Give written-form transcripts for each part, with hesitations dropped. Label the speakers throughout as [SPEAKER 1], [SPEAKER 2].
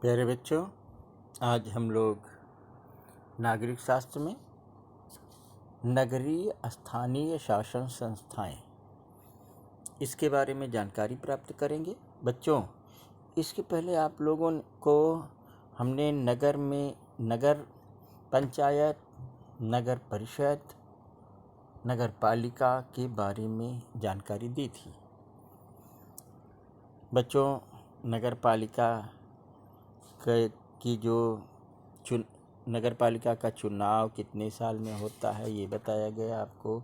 [SPEAKER 1] प्यारे बच्चों, आज हम लोग नागरिक शास्त्र में नगरीय स्थानीय शासन संस्थाएं इसके बारे में जानकारी प्राप्त करेंगे। बच्चों, इसके पहले आप लोगों को हमने नगर में नगर पंचायत, नगर परिषद, नगर पालिका के बारे में जानकारी दी थी। बच्चों, नगर पालिका की जो नगर पालिका का चुनाव कितने साल में होता है ये बताया गया आपको।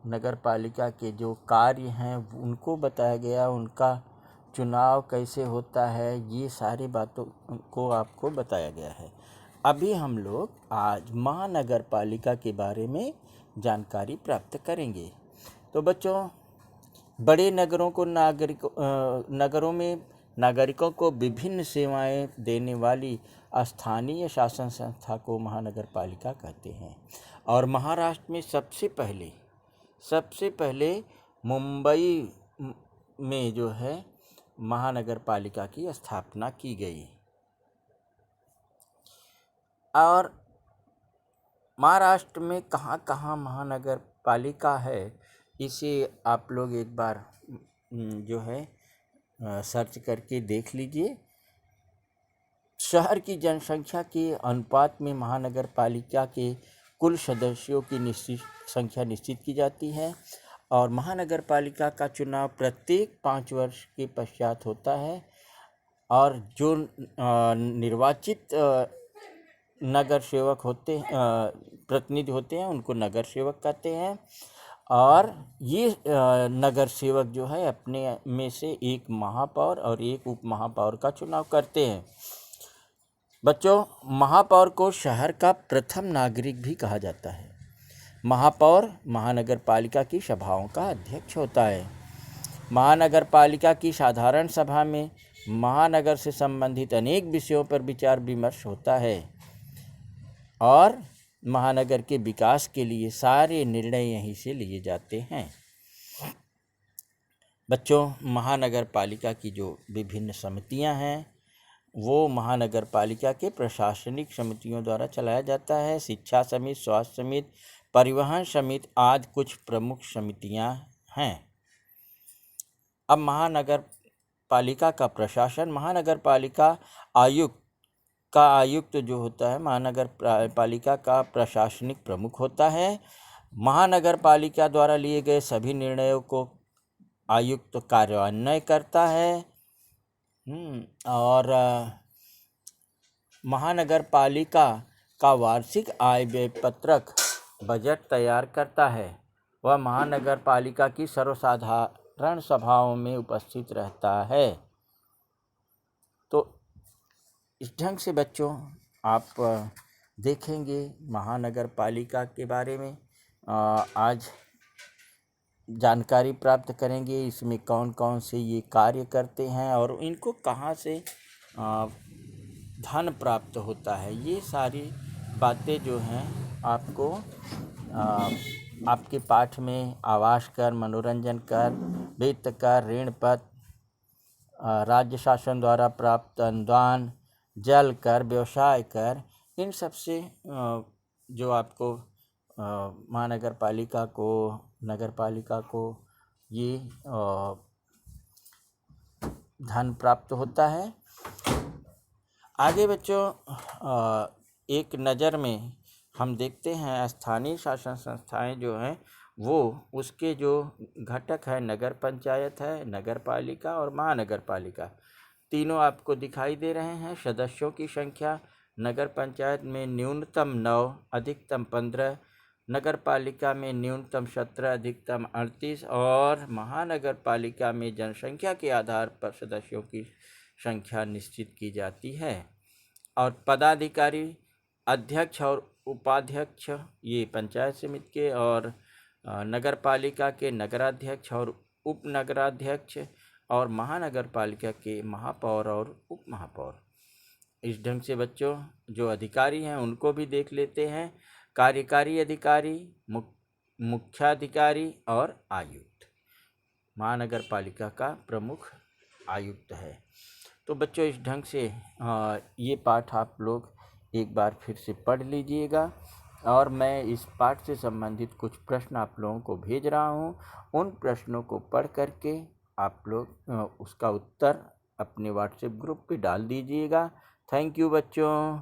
[SPEAKER 1] नगर पालिका के जो कार्य हैं उनको बताया गया, उनका चुनाव कैसे होता है, ये सारी बातों को आपको बताया गया है। अभी हम लोग आज महानगर पालिका के बारे में जानकारी प्राप्त करेंगे। तो बच्चों, बड़े नगरों को नगरों में नागरिकों को विभिन्न सेवाएं देने वाली स्थानीय शासन संस्था को महानगर पालिका कहते हैं। और महाराष्ट्र में सबसे पहले मुंबई में जो है महानगर पालिका की स्थापना की गई। और महाराष्ट्र में कहाँ कहाँ महानगर पालिका है, इसे आप लोग एक बार जो है सर्च करके देख लीजिए। शहर की जनसंख्या के अनुपात में महानगर पालिका के कुल सदस्यों की संख्या निश्चित की जाती है। और महानगर पालिका का चुनाव प्रत्येक 5 वर्ष के पश्चात होता है। और जो निर्वाचित नगर सेवक होते प्रतिनिधि होते हैं उनको नगर सेवक कहते हैं। और ये नगर सेवक जो है अपने में से एक महापौर और एक उप महापौर का चुनाव करते हैं। बच्चों, महापौर को शहर का प्रथम नागरिक भी कहा जाता है। महापौर महानगर पालिका की सभाओं का अध्यक्ष होता है। महानगर पालिका की साधारण सभा में महानगर से संबंधित अनेक विषयों पर विचार विमर्श होता है और महानगर के विकास के लिए सारे निर्णय यहीं से लिए जाते हैं। बच्चों, महानगर पालिका की जो विभिन्न समितियां हैं वो महानगर पालिका के प्रशासनिक समितियों द्वारा चलाया जाता है। शिक्षा समिति, स्वास्थ्य समिति, परिवहन समिति आदि कुछ प्रमुख समितियां हैं। अब महानगर पालिका का प्रशासन, महानगर पालिका आयुक्त जो होता है महानगर पालिका का प्रशासनिक प्रमुख होता है। महानगर पालिका द्वारा लिए गए सभी निर्णयों को आयुक्त कार्यान्वयन करता है। और महानगर पालिका का वार्षिक आय व्यय पत्रक बजट तैयार करता है। वह महानगर पालिका की सर्वसाधारण सभाओं में उपस्थित रहता है। तो इस ढंग से बच्चों आप देखेंगे महानगर पालिका के बारे में आज जानकारी प्राप्त करेंगे। इसमें कौन कौन से ये कार्य करते हैं और इनको कहाँ से धन प्राप्त होता है, ये सारी बातें जो हैं आपको आपके पाठ में आवास कर, मनोरंजन कर, वित्त कर, ऋण पत्र, राज्य शासन द्वारा प्राप्त अनुदान, जल कर, व्यवसाय कर, इन सब से जो आपको महानगर पालिका को, नगर पालिका को ये धन प्राप्त होता है। आगे बच्चों एक नज़र में हम देखते हैं स्थानीय शासन संस्थाएं जो हैं वो उसके जो घटक है नगर पंचायत है, नगर पालिका और महानगर पालिका, तीनों आपको दिखाई दे रहे हैं। सदस्यों की संख्या नगर पंचायत में न्यूनतम 9, अधिकतम 15, नगर पालिका में न्यूनतम 17, अधिकतम 38 और महानगर पालिका में जनसंख्या के आधार पर सदस्यों की संख्या निश्चित की जाती है। और पदाधिकारी, अध्यक्ष और उपाध्यक्ष ये पंचायत समिति के और नगर पालिका के नगराध्यक्ष और उप नगराध्यक्ष और महानगर पालिका के महापौर और उप महापौर। इस ढंग से बच्चों जो अधिकारी हैं उनको भी देख लेते हैं। कार्यकारी अधिकारी, मुख्याधिकारी और आयुक्त। महानगर पालिका का प्रमुख आयुक्त है। तो बच्चों इस ढंग से ये पाठ आप लोग एक बार फिर से पढ़ लीजिएगा और मैं इस पाठ से संबंधित कुछ प्रश्न आप लोगों को भेज रहा हूँ। उन प्रश्नों को पढ़ करके आप लोग उसका उत्तर अपने व्हाट्सएप ग्रुप पे डाल दीजिएगा। थैंक यू बच्चों।